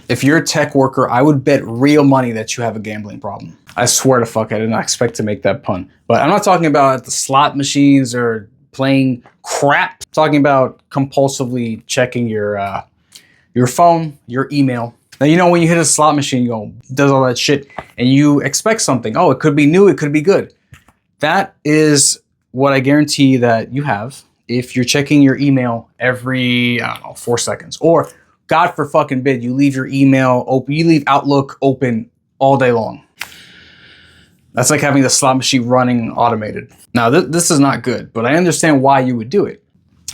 If you're a tech worker, I would bet real money that you have a gambling problem. I swear to fuck, I did not expect to make that pun. But I'm not talking about the slot machines or playing crap. I'm talking about compulsively checking your phone, your email. Now, you know, when you hit a slot machine, you go, does all that shit, and you expect something. Oh, it could be new, it could be good. That is what I guarantee that you have if you're checking your email every, I don't know, 4 seconds. Or, God for fucking bid, you leave your email open, you leave Outlook open all day long. That's like having the slot machine running automated. Now, this is not good, but I understand why you would do it.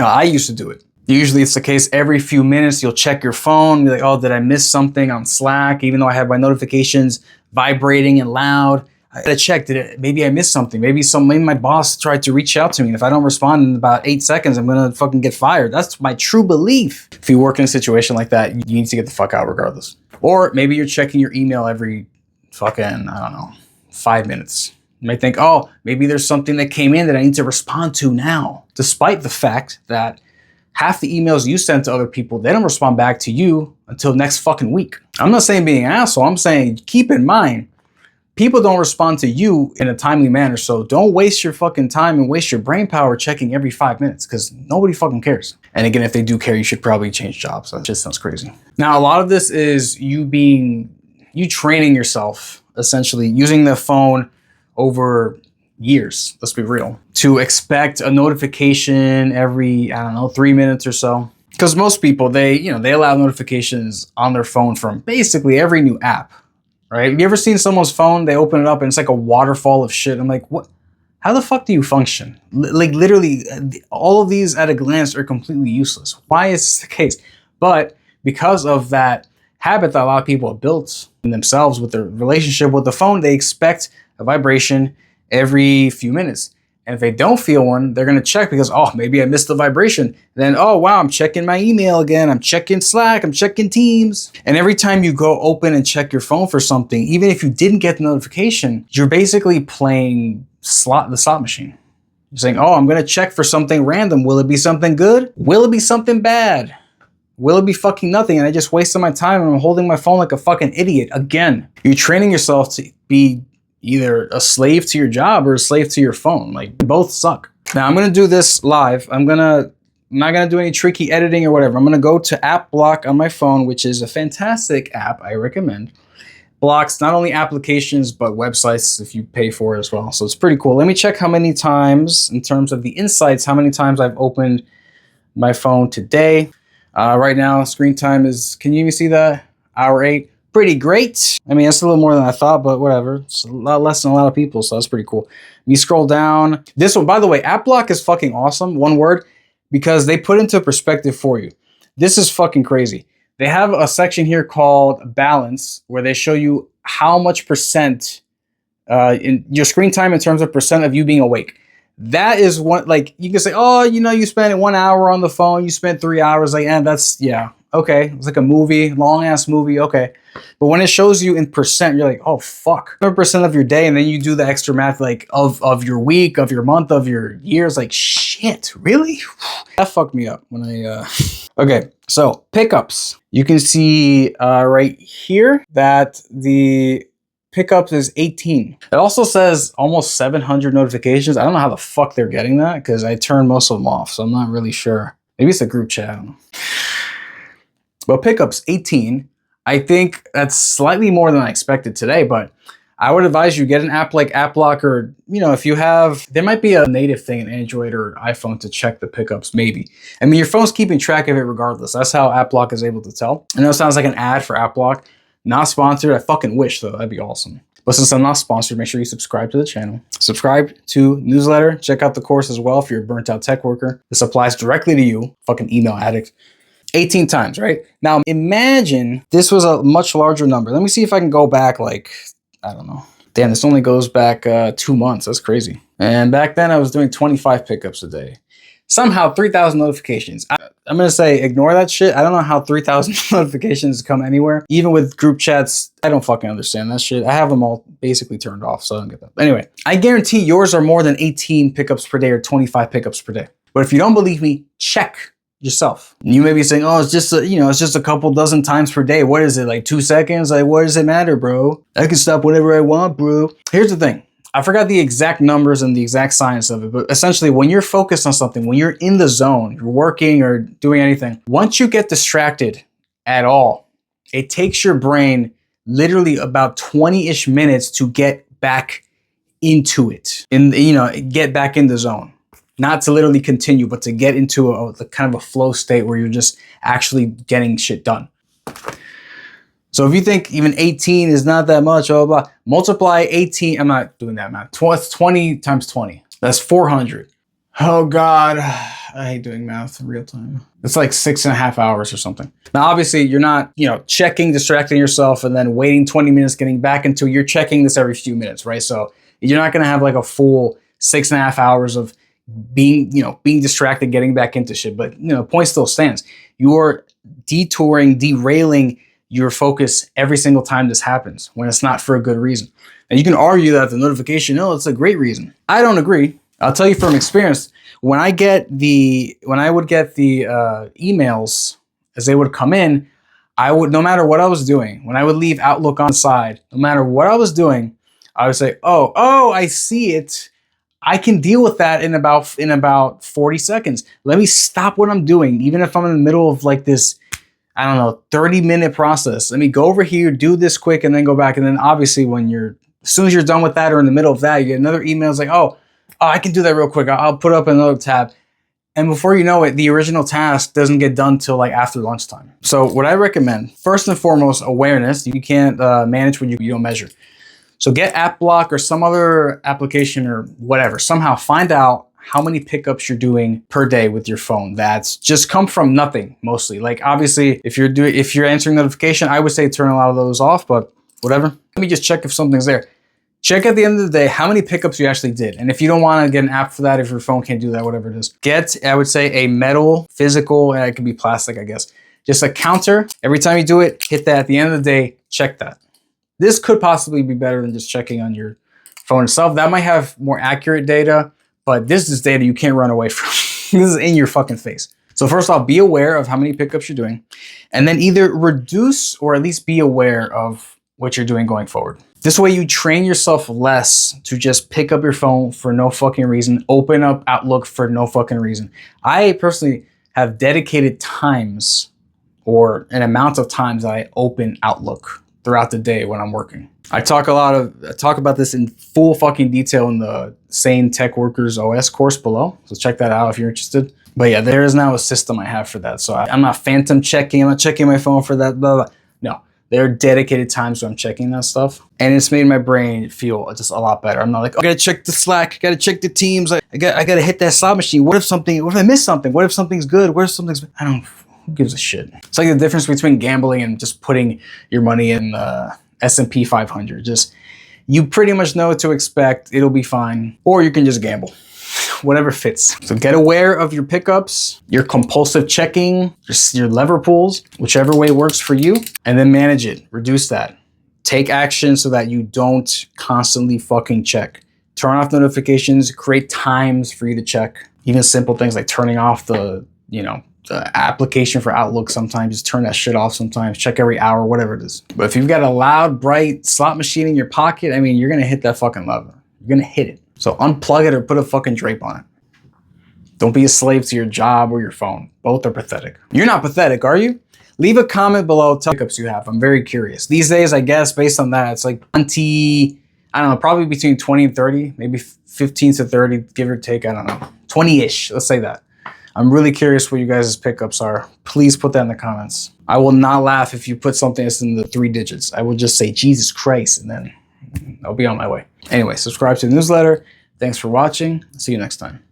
I used to do it. Usually it's the case every few minutes, you'll check your phone, be like, oh, did I miss something on Slack? Even though I have my notifications vibrating and loud, I gotta check, maybe I missed something. Maybe my boss tried to reach out to me. And if I don't respond in about 8 seconds, I'm gonna fucking get fired. That's my true belief. If you work in a situation like that, you need to get the fuck out regardless. Or maybe you're checking your email every fucking, I don't know, 5 minutes. You might think, oh, maybe there's something that came in that I need to respond to now. Despite the fact that half the emails you send to other people, they don't respond back to you until next fucking week. I'm not saying being an asshole. I'm saying keep in mind, people don't respond to you in a timely manner. So don't waste your fucking time and waste your brain power checking every 5 minutes because nobody fucking cares. And again, if they do care, you should probably change jobs. That just sounds crazy. Now, a lot of this is you training yourself, essentially using the phone over years, let's be real, to expect a notification every, I don't know, 3 minutes or so. Because most people, they allow notifications on their phone from basically every new app, right? Have you ever seen someone's phone, they open it up and it's like a waterfall of shit? I'm like, what? How the fuck do you function? Like literally, all of these at a glance are completely useless. Why is this the case? But because of that habit that a lot of people have built in themselves with their relationship with the phone, they expect a vibration every few minutes. And if they don't feel one, they're going to check because, oh, maybe I missed the vibration. Then, oh, wow, I'm checking my email again. I'm checking Slack. I'm checking Teams. And every time you go open and check your phone for something, even if you didn't get the notification, you're basically playing the slot machine. You're saying, oh, I'm going to check for something random. Will it be something good? Will it be something bad? Will it be fucking nothing? And I just wasted my time and I'm holding my phone like a fucking idiot. Again, you're training yourself to be either a slave to your job or a slave to your phone. Like, both suck. Now, I'm going to do this live. I'm not going to do any tricky editing or whatever. I'm going to go to AppBlock on my phone, which is a fantastic app I recommend. Blocks not only applications, but websites if you pay for it as well. So it's pretty cool. Let me check how many times, in terms of the insights, how many times I've opened my phone today. Right now, screen time is, can you even see that? Hour 8. Pretty great. I mean, that's a little more than I thought, but whatever. It's a lot less than a lot of people, so that's pretty cool. You scroll down. This one, by the way, AppBlock is fucking awesome. One word, because they put into perspective for you. This is fucking crazy. They have a section here called Balance, where they show you how much percent in your screen time in terms of percent of you being awake. That is one, like, you can say, oh, you spent 1 hour on the phone, you spent 3 hours, like, that's, yeah, okay. It's like a movie, long ass movie, okay. But when it shows you in percent, you're like, oh, fuck. 100% of your day, and then you do the extra math, like, of your week, of your month, of your years, like, shit, really? That fucked me up when I, Okay, so pickups. You can see right here that the pickups is 18. It also says almost 700 notifications. I don't know how the fuck they're getting that because I turned most of them off, so I'm not really sure. Maybe it's a group chat, I don't know. But pickups, 18. I think that's slightly more than I expected today, but I would advise you get an app like AppBlock, or, if you have, there might be a native thing in Android or iPhone to check the pickups, maybe. I mean, your phone's keeping track of it regardless. That's how AppBlock is able to tell. I know it sounds like an ad for AppBlock. Not sponsored. I fucking wish, though. That'd be awesome. But since I'm not sponsored, make sure you subscribe to the channel. Subscribe to newsletter. Check out the course as well if you're a burnt out tech worker. This applies directly to you, fucking email addict. 18 times, right? Now, imagine this was a much larger number. Let me see if I can go back, like, I don't know. Damn, this only goes back 2 months. That's crazy. And back then, I was doing 25 pickups a day. Somehow, 3,000 notifications. I'm going to say, ignore that shit. I don't know how 3,000 notifications come anywhere. Even with group chats, I don't fucking understand that shit. I have them all basically turned off, so I don't get that. Anyway, I guarantee yours are more than 18 pickups per day or 25 pickups per day. But if you don't believe me, check yourself. You may be saying, oh, it's just it's just a couple dozen times per day. What is it, like 2 seconds? Like, what does it matter, bro? I can stop whenever I want, bro. Here's the thing. I forgot the exact numbers and the exact science of it, but essentially when you're focused on something, when you're in the zone, you're working or doing anything, once you get distracted at all, it takes your brain literally about 20-ish minutes to get back into it, get back in the zone. Not to literally continue, but to get into a kind of a flow state where you're just actually getting shit done. So if you think even 18 is not that much, blah, blah, blah, multiply 18. I'm not doing that math. 20 times 20. That's 400. Oh God, I hate doing math in real time. It's like 6.5 hours or something. Now, obviously you're not, checking, distracting yourself and then waiting 20 minutes, getting back into, you're checking this every few minutes, right? So you're not going to have like a full 6.5 hours of being distracted, getting back into shit. But, point still stands. You're derailing your focus every single time this happens when it's not for a good reason. And you can argue that the notification, it's a great reason. I don't agree. I'll tell you from experience, when I would get the emails as they would come in, no matter what I was doing, when I would leave Outlook on the side, no matter what I was doing, I would say, oh, I see it. I can deal with that in about 40 seconds. Let me stop what I'm doing, even if I'm in the middle of like this, 30-minute process. Let me go over here, do this quick, and then go back. And then obviously as soon as you're done with that or in the middle of that, you get another email. It's like, oh, I can do that real quick. I'll put up another tab. And before you know it, the original task doesn't get done till like after lunchtime. So what I recommend, first and foremost, awareness. You can't manage what you don't measure. So get AppBlock or some other application or whatever. Somehow find out how many pickups you're doing per day with your phone. That's just come from nothing mostly. Like obviously, if you're answering notification, I would say turn a lot of those off, but whatever. Let me just check if something's there. Check at the end of the day how many pickups you actually did. And if you don't want to get an app for that, if your phone can't do that, whatever it is, get, I would say, a metal, physical, and it could be plastic, I guess. Just a counter. Every time you do it, hit that. At the end of the day, check that. This could possibly be better than just checking on your phone itself. That might have more accurate data, but this is data you can't run away from. This is in your fucking face. So first off, be aware of how many pickups you're doing, and then either reduce or at least be aware of what you're doing going forward. This way you train yourself less to just pick up your phone for no fucking reason, open up Outlook for no fucking reason. I personally have dedicated times or an amount of times that I open Outlook throughout the day when I'm working. I talk about this in full fucking detail in the Sane Tech Workers OS course below. So check that out if you're interested. But yeah, there is now a system I have for that. So I'm not phantom checking. I'm not checking my phone for that, blah, blah. No, there are dedicated times when I'm checking that stuff. And it's made my brain feel just a lot better. I'm not like, I gotta check the Slack, gotta check the Teams. I gotta hit that slot machine. What if I miss something? What if something's good? What if something's, who gives a shit? It's like the difference between gambling and just putting your money in the S&P 500. Just, you pretty much know what to expect. It'll be fine. Or you can just gamble. Whatever fits. So get aware of your pickups, your compulsive checking, your lever pulls, whichever way works for you, and then manage it. Reduce that. Take action so that you don't constantly fucking check. Turn off notifications, create times for you to check. Even simple things like turning off the application for Outlook sometimes, just turn that shit off sometimes, check every hour, whatever it is. But if you've got a loud, bright slot machine in your pocket, you're gonna hit that fucking lever. You're gonna hit it. So unplug it or put a fucking drape on it. Don't be a slave to your job or your phone. Both are pathetic. You're not pathetic, are you? Leave a comment below, tell pickups you have. I'm very curious. These days, I guess, based on that, it's like 20, probably between 20 and 30, maybe 15 to 30, give or take, 20-ish, let's say that. I'm really curious what you guys' pickups are. Please put that in the comments. I will not laugh if you put something that's in the 3 digits. I will just say, Jesus Christ, and then I'll be on my way. Anyway, subscribe to the newsletter. Thanks for watching. See you next time.